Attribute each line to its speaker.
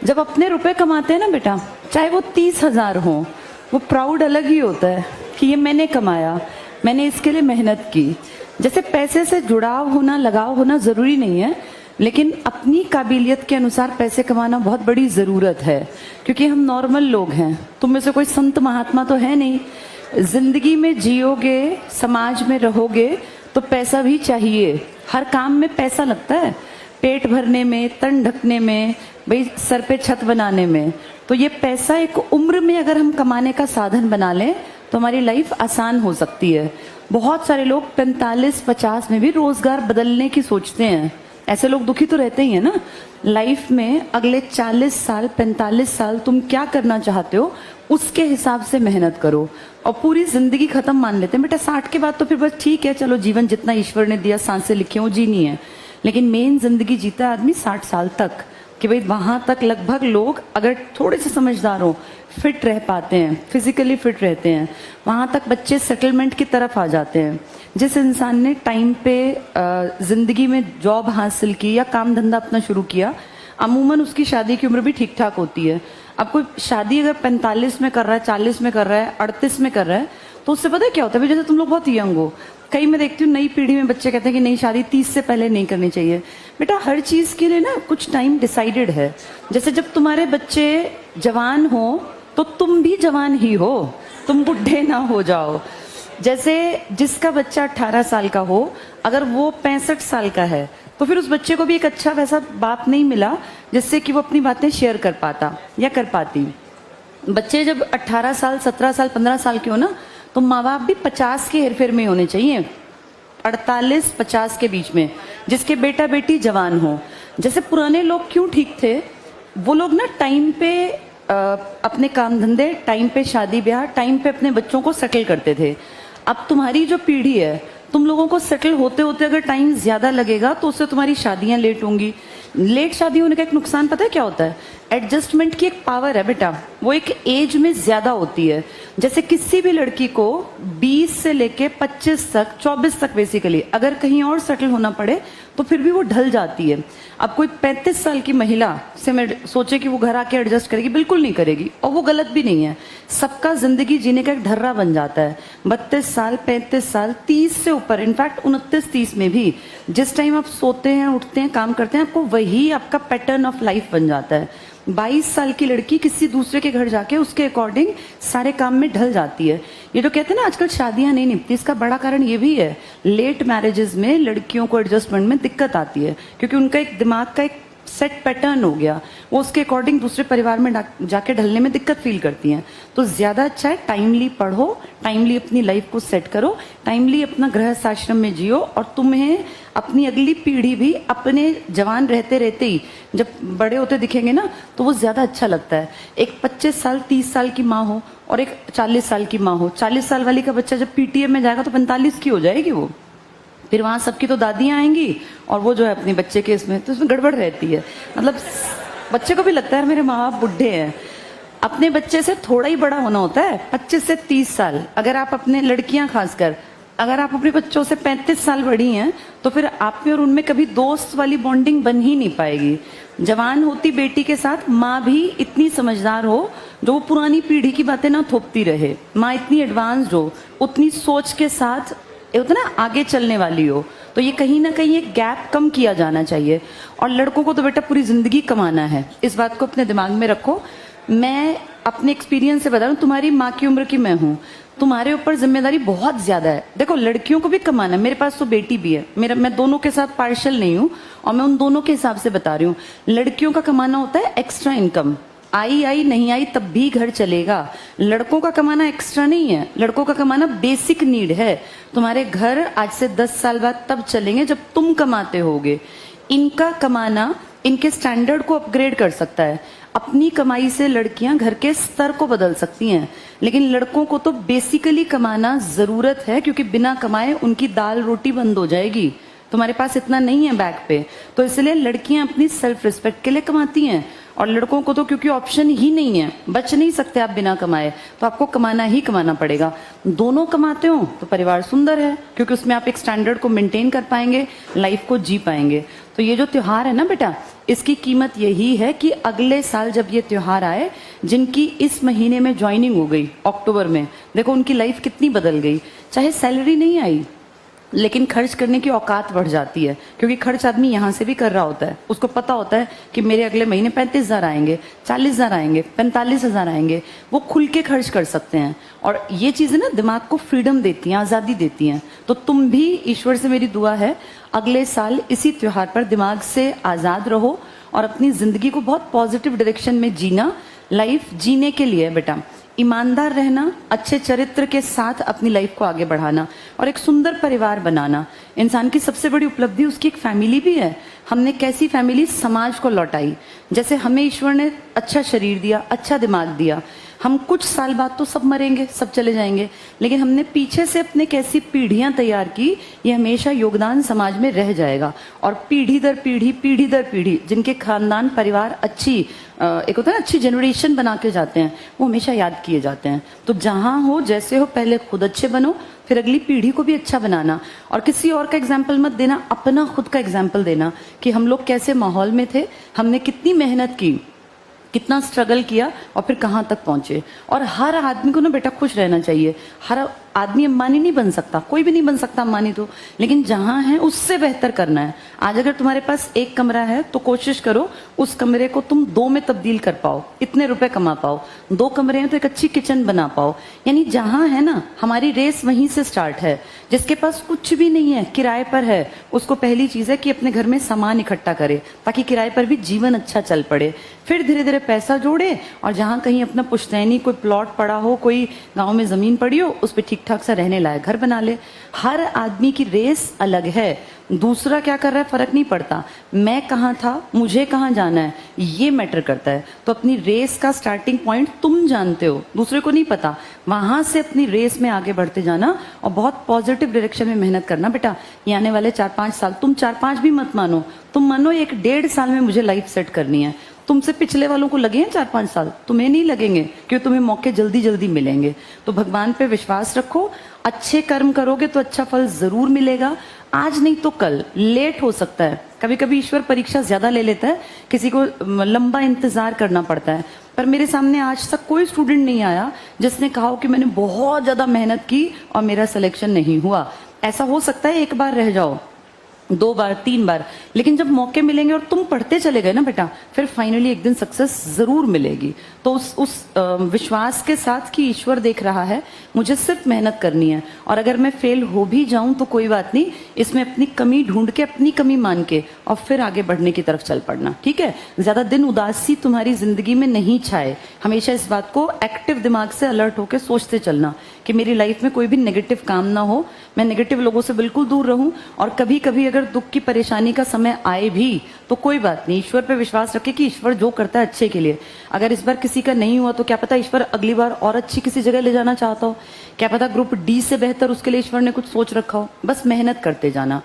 Speaker 1: जब अपने रुपए कमाते हैं ना बेटा, चाहे वो 30,000 हो, वो प्राउड अलग ही होता है कि ये मैंने कमाया, मैंने इसके लिए मेहनत की। जैसे पैसे से जुड़ाव होना, लगाव होना जरूरी नहीं है, लेकिन अपनी काबिलियत के अनुसार पैसे कमाना बहुत बड़ी जरूरत है, क्योंकि हम नॉर्मल लोग हैं। तुम में से कोई संत महात्मा तो है नहीं। जिंदगी में जियोगे, समाज में रहोगे तो पैसा भी चाहिए। हर काम में पैसा लगता है, पेट भरने में, तन ढकने में, भाई सर पे छत बनाने में। तो ये पैसा एक उम्र में अगर हम कमाने का साधन बना लें तो हमारी लाइफ आसान हो सकती है। बहुत सारे लोग 45-50 में भी रोजगार बदलने की सोचते हैं। ऐसे लोग दुखी तो रहते ही है ना। लाइफ में अगले 40 साल 45 साल तुम क्या करना चाहते हो, उसके हिसाब से मेहनत करो। और पूरी जिंदगी खत्म मान लेते हैं बेटा 60 के बाद तो फिर बस ठीक है, चलो जीवन जितना ईश्वर ने दिया, सांसें लिखी हो जीनी है। लेकिन मेन जिंदगी जीता है आदमी 60 साल तक, कि भाई वहां तक लगभग लोग अगर थोड़े से समझदार हो फिट रह पाते हैं, फिजिकली फिट रहते हैं। वहां तक बच्चे सेटलमेंट की तरफ आ जाते हैं। जिस इंसान ने टाइम पे जिंदगी में जॉब हासिल की या काम धंधा अपना शुरू किया, अमूमन उसकी शादी की उम्र भी ठीक ठाक होती है। अब कोई शादी अगर 45 में कर रहा है, 40 में कर रहा है, 38 में कर रहा है, तो उससे पता है क्या होता है, जैसे तुम लोग बहुत यंग हो। कई मैं देखती हूँ नई पीढ़ी में बच्चे कहते हैं कि नहीं, शादी 30 से पहले नहीं करनी चाहिए। बेटा हर चीज के लिए ना कुछ टाइम डिसाइडेड है। जैसे जब तुम्हारे बच्चे जवान हो तो तुम भी जवान ही हो, तुम बुढ़े ना हो जाओ। जैसे जिसका बच्चा 18 साल का हो, अगर वो 65 साल का है तो फिर उस बच्चे को भी एक अच्छा वैसा बाप नहीं मिला जिससे कि वो अपनी बातें शेयर कर पाता या कर पाती। बच्चे जब 18 साल 17 साल 15 साल के हो ना, तो माँ बाप भी 50 के हेरफेर में होने चाहिए, 48-50 के बीच में, जिसके बेटा बेटी जवान हो। जैसे पुराने लोग क्यों ठीक थे, वो लोग ना टाइम पे अपने काम धंधे, टाइम पे शादी ब्याह, टाइम पे अपने बच्चों को सेटल करते थे। अब तुम्हारी जो पीढ़ी है, तुम लोगों को सेटल होते होते अगर टाइम ज्यादा लगेगा तो उससे तुम्हारी शादियां लेट होंगी। लेट शादी होने का एक नुकसान पता है क्या होता है, एडजस्टमेंट की एक पावर है बेटा, वो एक एज में ज्यादा होती है। जैसे किसी भी लड़की को 20 से लेके 25 तक, 24 तक बेसिकली अगर कहीं और सेटल होना पड़े तो फिर भी वो ढल जाती है। अब कोई 35 साल की महिला से मैं सोचे कि वो घर आके एडजस्ट करेगी, बिल्कुल नहीं करेगी, और वो गलत भी नहीं है। सबका जिंदगी जीने का एक ढर्रा बन जाता है। 32 साल 35 साल 30 से ऊपर, इनफैक्ट 29-30 में भी जिस टाइम आप सोते हैं, उठते हैं, काम करते हैं, आपको वही आपका पैटर्न ऑफ लाइफ बन जाता है। 22 साल की लड़की किसी दूसरे के घर जाके उसके अकॉर्डिंग सारे काम में ढल जाती है। ये जो कहते हैं ना आजकल शादियां नहीं निपती, इसका बड़ा कारण ये भी है, लेट मैरिजेस में लड़कियों को एडजस्टमेंट में दिक्कत आती है, क्योंकि उनका एक दिमाग का एक सेट पैटर्न हो गया, वो उसके अकॉर्डिंग दूसरे परिवार में जाके ढलने में दिक्कत फील करती हैं। तो ज्यादा अच्छा है टाइमली पढ़ो, टाइमली अपनी लाइफ को सेट करो, टाइमली अपना गृहस्थ आश्रम में जियो, और तुम्हें अपनी अगली पीढ़ी भी अपने जवान रहते रहते ही जब बड़े होते दिखेंगे ना, तो वो ज्यादा अच्छा लगता है। एक 25 साल 30 साल की माँ हो और एक 40 साल की माँ हो, 40 साल वाली का बच्चा जब पीटीएम में जाएगा तो 45 की हो जाएगी वो। फिर वहां सबकी तो दादियां आएंगी और वो जो है अपने बच्चे के इसमें, तो इसमें गड़बड़ रहती है। मतलब बच्चे को भी लगता है मेरे माँ बाप बुढ़े हैं। अपने बच्चे से थोड़ा ही बड़ा होना होता है, 25 से 30 साल। अगर आप अपने लड़कियां खासकर, अगर आप अपने बच्चों से 35 साल बड़ी हैं तो फिर आप में और उनमें कभी दोस्त वाली बॉन्डिंग बन ही नहीं पाएगी। जवान होती बेटी के साथ माँ भी इतनी समझदार हो जो वो पुरानी पीढ़ी की बातें ना थोपती रहे, माँ इतनी एडवांस्ड हो, उतनी सोच के साथ उतना आगे चलने वाली हो। तो ये कहीं ना कहीं एक गैप कम किया जाना चाहिए। और लड़कों को तो बेटा पूरी जिंदगी कमाना है, इस बात को अपने दिमाग में रखो। मैं अपने एक्सपीरियंस से बता रहा हूँ, तुम्हारी माँ की उम्र की मैं हूँ, तुम्हारे ऊपर जिम्मेदारी बहुत ज्यादा है। देखो लड़कियों को भी कमाना है, मेरे पास तो बेटी भी है, मैं दोनों के साथ पार्शल नहीं हूँ, और मैं उन दोनों के हिसाब से बता रही हूँ। लड़कियों का कमाना होता है एक्स्ट्रा इनकम, आई नहीं आई तब भी घर चलेगा। लड़कों का कमाना एक्स्ट्रा नहीं है, लड़कों का कमाना बेसिक नीड है। तुम्हारे घर आज से 10 साल बाद तब चलेंगे जब तुम कमाते होगे। इनका कमाना इनके स्टैंडर्ड को अपग्रेड कर सकता है। अपनी कमाई से लड़कियां घर के स्तर को बदल सकती हैं, लेकिन लड़कों को तो बेसिकली कमाना जरूरत है, क्योंकि बिना कमाए उनकी दाल रोटी बंद हो जाएगी। तुम्हारे पास इतना नहीं है बैक पे, तो इसलिए लड़कियां अपनी सेल्फ रिस्पेक्ट के लिए कमाती हैं। और लड़कों को तो क्योंकि ऑप्शन ही नहीं है, बच नहीं सकते आप बिना कमाए, तो आपको कमाना ही कमाना पड़ेगा। दोनों कमाते हो तो परिवार सुंदर है, क्योंकि उसमें आप एक स्टैंडर्ड को मेंटेन कर पाएंगे, लाइफ को जी पाएंगे। तो ये जो त्योहार है ना बेटा, इसकी कीमत यही है कि अगले साल जब ये त्योहार आए, जिनकी इस महीने में ज्वाइनिंग हो गई अक्टूबर में, देखो उनकी लाइफ कितनी बदल गई। चाहे सैलरी नहीं आई, लेकिन खर्च करने की औकात बढ़ जाती है, क्योंकि खर्च आदमी यहाँ से भी कर रहा होता है। उसको पता होता है कि मेरे अगले महीने 35,000 आएंगे, 40,000 आएंगे, 45,000 आएंगे। वो खुल के खर्च कर सकते हैं। और ये चीजें ना दिमाग को फ्रीडम देती हैं, आजादी देती हैं। तो तुम भी, ईश्वर से मेरी दुआ है, अगले साल इसी त्योहार पर दिमाग से आजाद रहो और अपनी जिंदगी को बहुत पॉजिटिव डायरेक्शन में जीना। लाइफ जीने के लिए बेटा ईमानदार रहना, अच्छे चरित्र के साथ अपनी लाइफ को आगे बढ़ाना और एक सुंदर परिवार बनाना। इंसान की सबसे बड़ी उपलब्धि उसकी एक फैमिली भी है। हमने कैसी फैमिली समाज को लौटाई। जैसे हमें ईश्वर ने अच्छा शरीर दिया, अच्छा दिमाग दिया। हम कुछ साल बाद तो सब मरेंगे, सब चले जाएंगे, लेकिन हमने पीछे से अपने कैसी पीढ़ियां तैयार की, ये हमेशा योगदान समाज में रह जाएगा। और पीढ़ी दर पीढ़ी जिनके खानदान परिवार अच्छी एक होता है ना, अच्छी जनरेशन बना के जाते हैं, वो हमेशा याद किए जाते हैं। तो जहां हो, जैसे हो, पहले खुद अच्छे बनो, फिर अगली पीढ़ी को भी अच्छा बनाना। और किसी और का एग्जाम्पल मत देना, अपना खुद का एग्जाम्पल देना कि हम लोग कैसे माहौल में थे, हमने कितनी मेहनत की, कितना स्ट्रगल किया और फिर कहां तक पहुंचे। और हर आदमी को ना बेटा खुश रहना चाहिए। हर आदमी अंबानी नहीं बन सकता, कोई भी नहीं बन सकता अंबानी तो, लेकिन जहां है उससे बेहतर करना है। आज अगर तुम्हारे पास एक कमरा है तो कोशिश करो उस कमरे को तुम 2 में तब्दील कर पाओ, इतने रुपए कमा पाओ। 2 कमरे हैं तो एक अच्छी किचन बना पाओ। यानी जहां है ना, हमारी रेस वहीं से स्टार्ट है। जिसके पास कुछ भी नहीं है, किराए पर है, उसको पहली चीज है कि अपने घर में सामान इकट्ठा करे, ताकि किराए पर भी जीवन अच्छा चल पड़े। फिर धीरे धीरे पैसा जोड़े और जहां कहीं अपना पुश्तैनी कोई प्लॉट पड़ा हो, कोई गांव में जमीन पड़ी हो, उस पर ठीक ठाक सा रहने लायक घर बना ले। हर आदमी की रेस अलग है। दूसरा क्या कर रहा है फर्क नहीं पड़ता, मैं कहाँ था, मुझे कहाँ जाना है, ये मैटर करता है। तो अपनी रेस का स्टार्टिंग पॉइंट तुम जानते हो, दूसरे को नहीं पता। वहां से अपनी रेस में आगे बढ़ते जाना और बहुत पॉजिटिव डायरेक्शन में मेहनत करना बेटा। ये आने वाले 4-5 साल, तुम 4-5 भी मत मानो, तुम मानो 1-1.5 साल में मुझे लाइफ सेट करनी है। तुमसे पिछले वालों को लगे हैं 4-5 साल, तुम्हें नहीं लगेंगे, क्योंकि तुम्हें मौके जल्दी जल्दी मिलेंगे। तो भगवान पे विश्वास रखो, अच्छे कर्म करोगे तो अच्छा फल जरूर मिलेगा। आज नहीं तो कल, लेट हो सकता है। कभी कभी ईश्वर परीक्षा ज्यादा ले लेता है, किसी को लंबा इंतजार करना पड़ता है। पर मेरे सामने आज तक कोई स्टूडेंट नहीं आया जिसने कहा हो कि मैंने बहुत ज्यादा मेहनत की और मेरा सिलेक्शन नहीं हुआ। ऐसा हो सकता है एक बार रह जाओ, 2 बार 3 बार, लेकिन जब मौके मिलेंगे और तुम पढ़ते चले गए ना बेटा, फिर फाइनली एक दिन सक्सेस जरूर मिलेगी। तो उस विश्वास के साथ कि ईश्वर देख रहा है, मुझे सिर्फ मेहनत करनी है। और अगर मैं फेल हो भी जाऊं तो कोई बात नहीं, इसमें अपनी कमी ढूंढ के, अपनी कमी मान के और फिर आगे बढ़ने की तरफ चल पड़ना। ठीक है, ज्यादा दिन उदासी तुम्हारी जिंदगी में नहीं छाए। हमेशा इस बात को एक्टिव दिमाग से अलर्ट होकर सोचते चलना कि मेरी लाइफ में कोई भी नेगेटिव काम ना हो, मैं नेगेटिव लोगों से बिल्कुल दूर रहूं। और कभी कभी अगर दुख की परेशानी का समय आए भी तो कोई बात नहीं, ईश्वर पे विश्वास रखे कि ईश्वर जो करता है अच्छे के लिए। अगर इस बार किसी का नहीं हुआ तो क्या पता ईश्वर अगली बार और अच्छी किसी जगह ले जाना चाहता हो, क्या पता ग्रुप डी से बेहतर उसके लिए ईश्वर ने कुछ सोच रखा हो। बस मेहनत करते जाना।